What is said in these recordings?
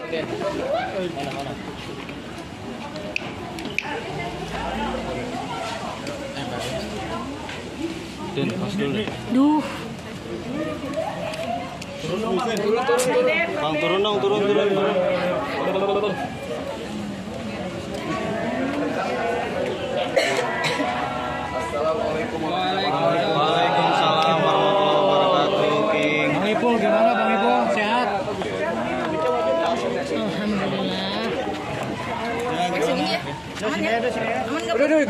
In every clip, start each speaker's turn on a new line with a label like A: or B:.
A: Den, pas dulu.
B: Duh.
A: Bang, turun dong, turun.
C: Assalamualaikum
A: Waalaikumsalam warahmatullahi wabarakatuh, King.
D: Bang Ipul gimana Bang Ipul? Sehat?
B: Alhamdulillah.
D: Sini ya.
C: Serius.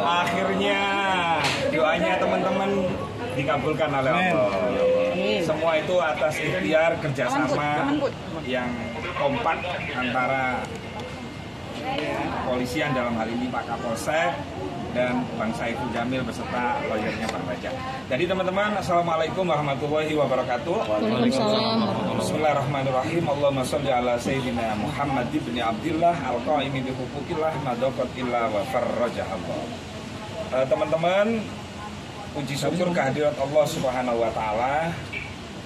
C: Akhirnya doanya teman-teman dikabulkan oleh Allah. Semua itu atas ikhtiar kerjasama yang kompak antara kepolisian, dalam hal ini Pak Kapolsek dan Bang Saiful Jamil beserta lawyernya Bang Raja. Jadi teman-teman, assalamualaikum warahmatullahi wabarakatuh.
B: Waalaikumsalam.
C: Bismillahirrahmanirrahim. Allahumma sholli ala sayyidina Muhammad ibn Abdillah al-qaimi bi huquqillah madaqat illa wa farrajah Allah. Teman-teman, puji syukur kehadirat Allah Subhanahu wa taala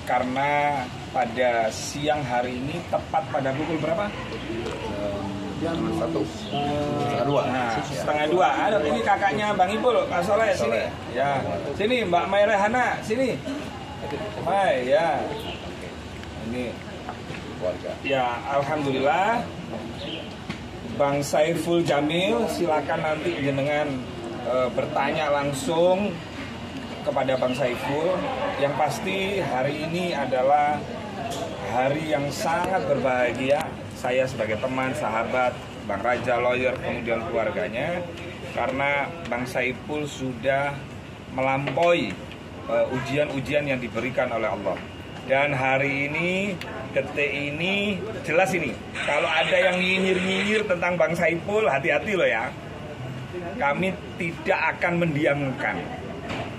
C: karena pada siang hari ini tepat pada pukul berapa? Jam 1. Setengah dua. Ada ini kakaknya Bang Ipul, Kak Soleh sini. Ya, sini Mbak Mai Rehana, sini. Mai, ya. Ini keluarga. Ya, alhamdulillah. Bang Saiful Jamil, silakan nanti jenengan bertanya langsung kepada Bang Saiful. Yang pasti hari ini adalah hari yang sangat berbahagia. Saya sebagai teman, sahabat, Bang Raja, lawyer, kemudian keluarganya, karena Bang Saiful sudah melampaui ujian-ujian yang diberikan oleh Allah. Dan hari ini, detik ini, jelas ini, kalau ada yang nyinyir-nyinyir tentang Bang Saiful, hati-hati loh ya. Kami tidak akan mendiamkan.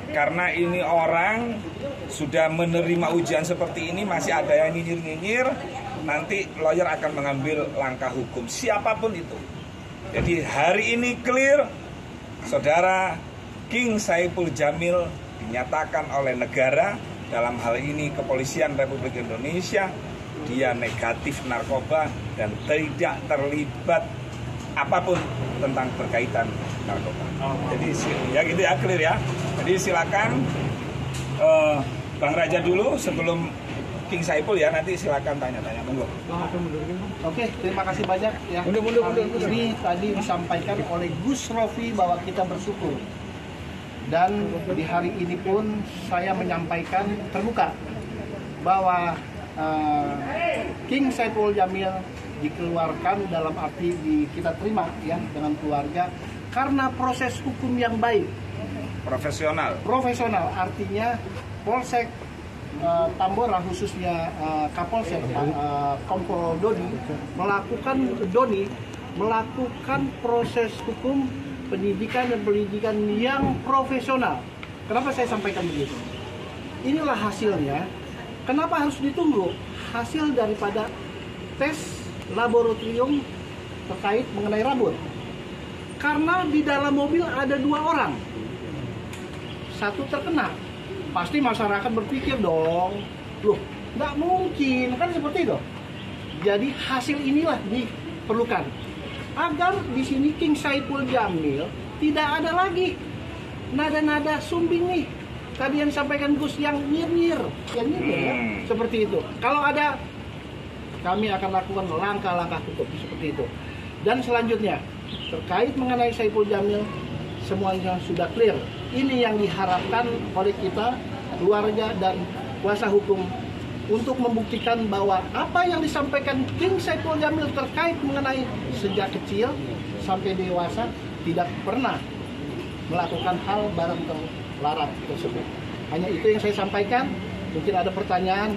C: Karena ini orang sudah menerima ujian seperti ini, masih ada yang nyinyir-nyinyir, nanti lawyer akan mengambil langkah hukum siapapun itu. Jadi hari ini clear, saudara King Saiful Jamil dinyatakan oleh negara, dalam hal ini Kepolisian Republik Indonesia, dia negatif narkoba dan tidak terlibat apapun tentang berkaitan narkoba. Jadi ya gitu ya, clear ya. Jadi silakan Bang Raja dulu sebelum King Saiful ya, nanti silakan tanya-tanya, monggo.
D: Oke, terima kasih banyak ya. Ini tadi disampaikan oleh Gus Rofi bahwa kita bersyukur. Dan di hari ini pun saya menyampaikan terbuka bahwa King Saiful Jamil dikeluarkan dalam arti kita terima ya dengan keluarga karena proses hukum yang baik. Profesional artinya Polsek Tambora khususnya Kapolsek Kompol Doni melakukan proses hukum penyidikan dan penyelidikan yang profesional. Kenapa saya sampaikan begitu? Inilah hasilnya. Kenapa harus ditunggu hasil daripada tes laboratorium terkait mengenai rambut? Karena di dalam mobil ada 2 orang, satu terkena. Pasti masyarakat berpikir dong, loh nggak mungkin, kan seperti itu. Jadi hasil inilah diperlukan agar di sini King Saiful Jamil tidak ada lagi nada-nada sumbing nih. Tadi yang disampaikan Gus yang nyir-nyir ya, seperti itu. Kalau ada, kami akan lakukan langkah-langkah hukum seperti itu. Dan selanjutnya terkait mengenai Saiful Jamil, semuanya sudah clear. Ini yang diharapkan oleh kita, keluarga dan kuasa hukum, untuk membuktikan bahwa apa yang disampaikan King Saiful Jamil terkait mengenai sejak kecil sampai dewasa tidak pernah melakukan hal barang terlarang tersebut. Hanya itu yang saya sampaikan. Mungkin ada pertanyaan.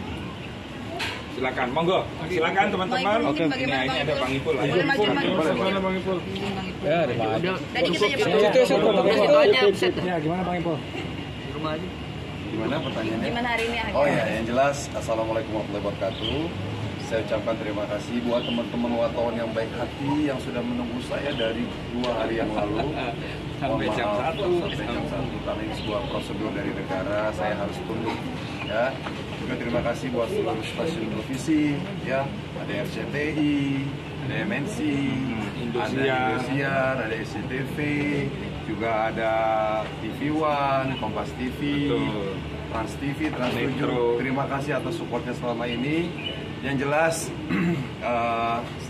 C: Silakan, monggo. Silakan teman-teman.
B: Oke,
C: ini ada Bang Ipul.
B: Boleh maju.
D: Bang Ipul?
A: Ya, ada Pak.
B: Tadi kita
D: Ya, gimana Bang Ipul?
B: Di rumah aja.
E: Gimana pertanyaannya?
B: Gimana hari ini?
E: Oh ya, yang jelas Assalamualaikum warahmatullahi wabarakatuh. saya ucapkan terima kasih buat teman-teman wartawan yang baik hati yang sudah menunggu saya dari 2 hari yang lalu.
C: Sampai jam 1.
E: Sampai jam 1 karena ini sebuah prosedur dari negara, saya harus tunduk. Ya, juga terima kasih buat seluruh stasiun televisi, ya, ada RCTI, ada MNC, ada Indosiar, ada SCTV, juga ada TV One, Kompas TV, Trans TV, Trans 7. Terima kasih atas supportnya selama ini. Yang jelas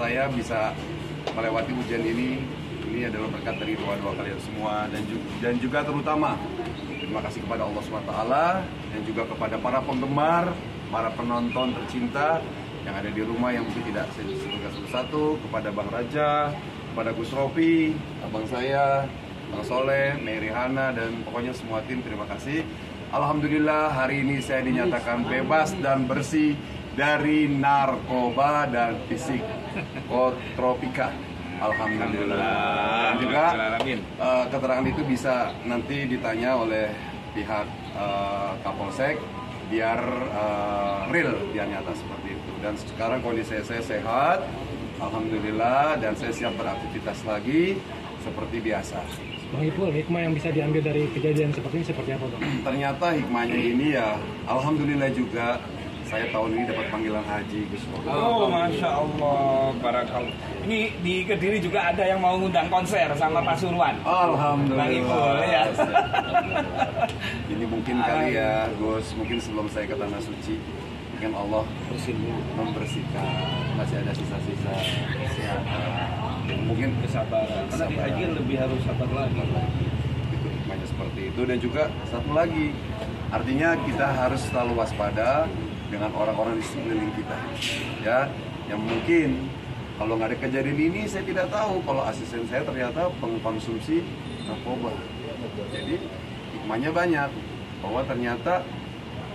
E: saya bisa melewati ujian ini adalah berkat dari doa-doa kalian semua, dan juga terutama terima kasih kepada Allah SWT dan juga kepada para penggemar, para penonton tercinta yang ada di rumah yang mungkin tidak saya sebutkan satu-satu, kepada Bang Raja, kepada Gus Ropi, abang saya, Bang Soleh, Mary Hana, dan pokoknya semua tim, terima kasih. Alhamdulillah hari ini saya dinyatakan bebas dan bersih dari narkoba dan psikotropika. Alhamdulillah. Dan juga keterangan itu bisa nanti ditanya oleh pihak Kapolsek biar real, biar nyata seperti itu. Dan sekarang kondisi saya sehat, alhamdulillah, dan saya siap beraktivitas lagi seperti biasa.
F: Bang Ipul, hikmah yang bisa diambil dari kejadian seperti ini seperti apa, Bang?
E: Ternyata hikmahnya ini ya, alhamdulillah juga saya tahun ini dapat panggilan haji, Gus.
C: Oh, Masya Allah, barakallah. Ini di Kediri juga ada yang mau ngundang konser sama Pasuruan.
E: Alhamdulillah.
C: Bang Ipul, ya.
E: Ini mungkin kali ya, Gus, mungkin sebelum saya ke Tanah Suci, mungkin Allah membersihkan, masih ada sisa-sisa kesehatan. Mungkin kesabaran.
C: Karena di haji lebih harus sabar lagi.
E: Itu hikmahnya seperti itu. Dan juga satu lagi, artinya kita harus selalu waspada dengan orang-orang di sekeliling kita, ya, yang mungkin kalau nggak ada kejadian ini saya tidak tahu kalau asisten saya ternyata pengkonsumsi narkoba. Jadi hikmahnya banyak, bahwa ternyata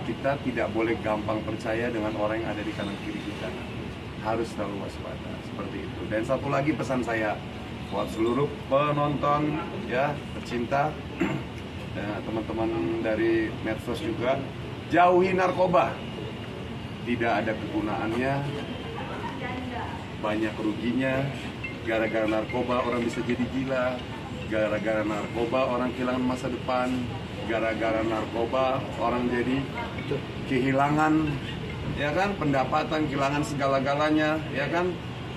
E: kita tidak boleh gampang percaya dengan orang yang ada di kanan kiri kita, harus selalu waspada seperti itu. Dan satu lagi pesan saya buat seluruh penonton, ya, tercinta, dan teman-teman dari medsos juga, jauhi narkoba. Tidak ada kegunaannya, banyak ruginya. Gara-gara narkoba orang bisa jadi gila, gara-gara narkoba orang kehilangan masa depan, gara-gara narkoba orang jadi kehilangan, ya kan, pendapatan, kehilangan segala-galanya, ya kan,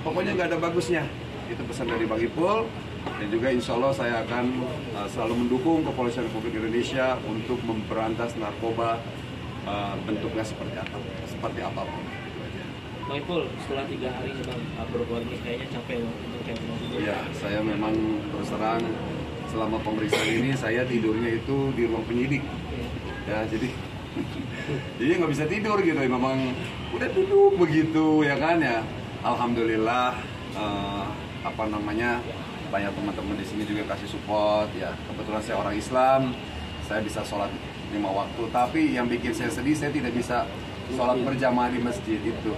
E: pokoknya nggak ada bagusnya. Itu pesan dari Bang Ipul, dan juga insya Allah saya akan selalu mendukung Kepolisian Republik Indonesia untuk memberantas narkoba, bentuknya seperti apapun.
B: Bang Ipul, setelah 3 hari Bang berbuat ini kayaknya capek untuk kayak
E: Iya, saya memang terus terang selama pemeriksaan ini saya tidurnya itu di ruang penyidik. Ya, jadi nggak bisa tidur gitu, memang udah duduk begitu, ya kan, ya. Alhamdulillah, banyak teman-teman di sini juga kasih support, ya. Kebetulan saya orang Islam, saya bisa sholat 5 waktu, tapi yang bikin saya sedih, saya tidak bisa sholat berjamaah di masjid itu.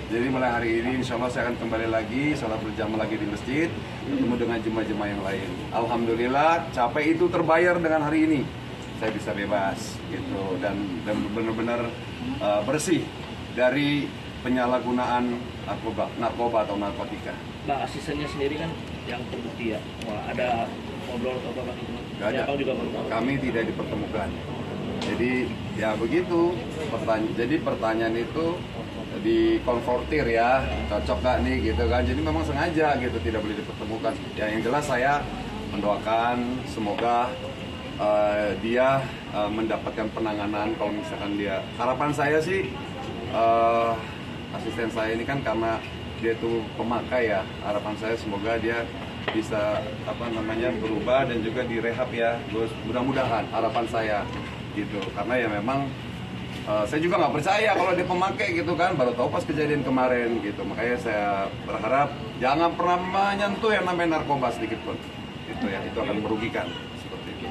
E: Jadi mulai hari ini insya Allah saya akan kembali lagi sholat berjamaah lagi di masjid, ketemu dengan jemaah-jemaah yang lain. Alhamdulillah, capek itu terbayar dengan hari ini. Saya bisa bebas gitu, dan benar-benar bersih dari penyalahgunaan narkoba atau narkotika.
B: Nah, asistennya sendiri kan yang terbukti ya, wah, ada ngobrol atau apa gitu?
E: Gak ada. Kami tidak dipertemukan. Jadi ya begitu. Jadi pertanyaan itu dikonfrontir, ya, cocok gak nih gitu kan. Jadi memang sengaja gitu, tidak boleh dipertemukan. Ya, yang jelas saya mendoakan semoga dia mendapatkan penanganan. Kalau misalkan dia, harapan saya sih asisten saya ini kan karena dia tuh pemakai, ya, harapan saya semoga dia bisa berubah dan juga direhab, ya, Gus. Mudah-mudahan harapan saya gitu, karena ya memang saya juga nggak percaya kalau dia pemakai gitu kan, baru tahu pas kejadian kemarin gitu. Makanya saya berharap jangan pernah menyentuh yang namanya narkoba sedikit pun, itu ya, itu akan merugikan.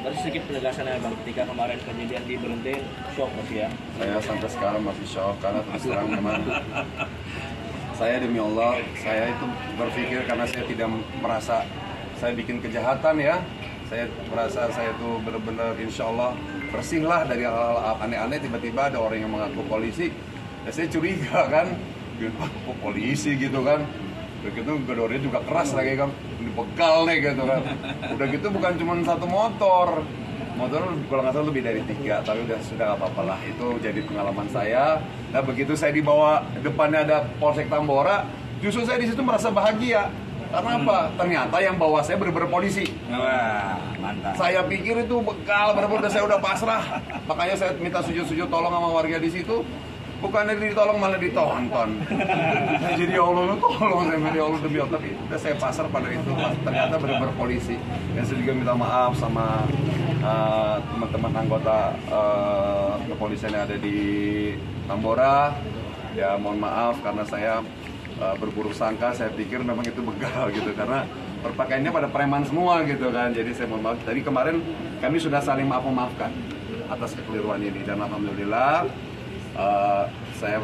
B: Tadi sedikit penegasannya Bang, ketika kemarin kejadian diberhentiin, shock masih ya?
E: Saya sampai sekarang masih shock, karena terus terang memang saya demi Allah, saya itu berpikir karena saya tidak merasa saya bikin kejahatan, ya. Saya merasa saya itu benar-benar insya Allah bersih lah dari hal-hal aneh-aneh. Tiba-tiba ada orang yang mengaku polisi, ya saya curiga kan, polisi gitu kan. Udah gitu gedornya juga keras lagi kan, dipegal nih gitu kan. Udah gitu bukan cuma satu motor kalau nggak salah lebih dari 3, tapi sudah nggak apa-apa lah, itu jadi pengalaman saya. Nah begitu saya dibawa, depannya ada Polsek Tambora, justru saya di situ merasa bahagia. Karena apa? Ternyata yang bawa saya bener-bener polisi.
C: Wah, mantap.
E: Saya pikir itu bekal, bener-bener saya udah pasrah. Makanya saya minta sujud-sujud tolong sama warga di situ. Bukannya ditolong malah ditonton. Jadi ya Allah tolong saya, ya Allah demi Allah. Tapi udah saya pasar pada itu, ternyata benar-benar polisi. Dan saya juga minta maaf sama teman-teman anggota kepolisian yang ada di Tambora. Ya mohon maaf karena saya berburuk sangka, saya pikir memang itu begal gitu, karena berpakaiannya pada preman semua gitu kan. Jadi saya mohon maaf. Tadi kemarin kami sudah saling maaf-maafkan atas kekeliruan ini, dan alhamdulillah saya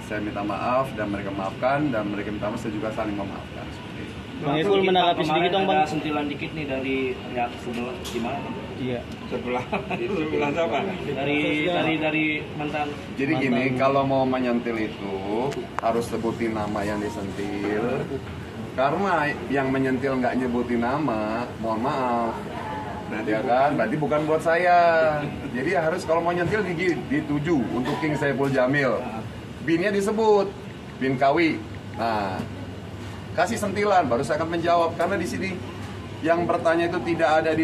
E: saya minta maaf dan mereka maafkan, dan mereka minta maaf, saya juga saling memaafkan.
A: Bang Ipul menanggapi sedikit dong Bang.
B: Ada sentilan dikit nih dari pihak sebelah gimana?
A: Iya.
C: Sebelah apa?
B: Dari mantan.
E: Jadi gini, kalau mau menyentil itu harus sebutin nama yang disentil. Karena yang menyentil nggak nyebutin nama, mohon maaf. Ya kan, berarti bukan buat saya. Jadi harus kalau mau nyentil dituju untuk King Saiful Jamil. Binnya disebut, bin Kawi. Nah, kasih sentilan baru saya akan menjawab, karena di sini yang bertanya itu tidak ada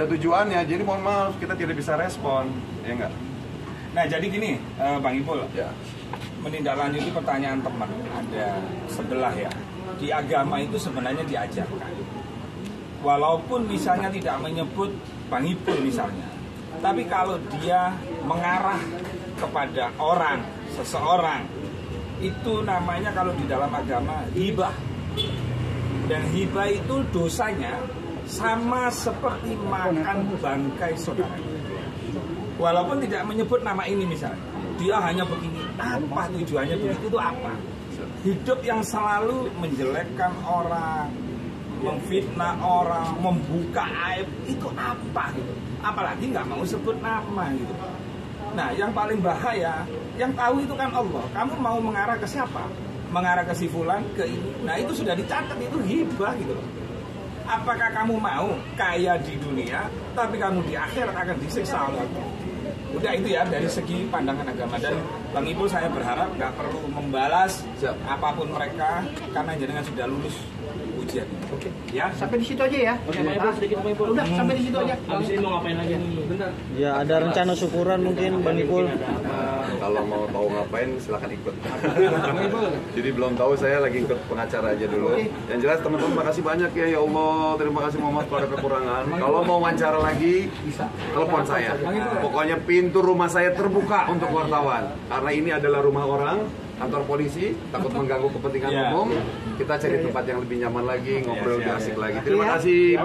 E: tujuannya. Jadi mohon maaf, kita tidak bisa respon, ya enggak?
C: Nah jadi gini, Bang Ipul,
E: Ya.
C: menindaklanjuti pertanyaan teman ada sebelah ya. Di agama itu sebenarnya diajarkan. Walaupun misalnya tidak menyebut Bang Ipul misalnya, tapi kalau dia mengarah kepada seseorang, itu namanya kalau di dalam agama hibah. Dan hibah itu dosanya sama seperti makan bangkai saudara. Walaupun tidak menyebut nama ini misalnya, dia hanya begini, apa tujuannya begitu, itu apa? Hidup yang selalu menjelekkan orang, memfitnah orang, membuka aib, itu apa gitu? Apalagi nggak mau sebut nama gitu. Nah, yang paling bahaya, yang tahu itu kan Allah. Kamu mau mengarah ke siapa? Mengarah ke si fulan, ke ini. Nah, itu sudah dicatat, itu hibah gitu loh. Apakah kamu mau kaya di dunia, tapi kamu di akhirat akan disiksa oleh Allah? Udah itu ya dari segi pandangan agama. Dan Bang Ipul saya berharap nggak perlu membalas apapun mereka, karena jenengan sudah lulus ujian.
D: Oke.
C: Ya,
D: Sampai di situ aja ya.
B: Oke, Bang Ipul sedikit Bang Ipul.
D: Udah, sampai di situ aja.
B: Habis ini mau ngapain lagi? Bentar.
A: Ya ada rencana syukuran mungkin Bang Ipul.
E: Kalau mau tahu ngapain silakan ikut. Jadi belum tahu, saya lagi ikut pengacara aja dulu. Yang jelas teman-teman makasih banyak ya Allah, terima kasih Muhammad pada kekurangan. Kalau mau wawancara lagi bisa telepon saya. Pokoknya pintu rumah saya terbuka untuk wartawan. Karena ini adalah rumah orang, kantor polisi, takut mengganggu kepentingan umum. Kita cari tempat yang lebih nyaman lagi, ngobrol lebih asik lagi. Terima kasih.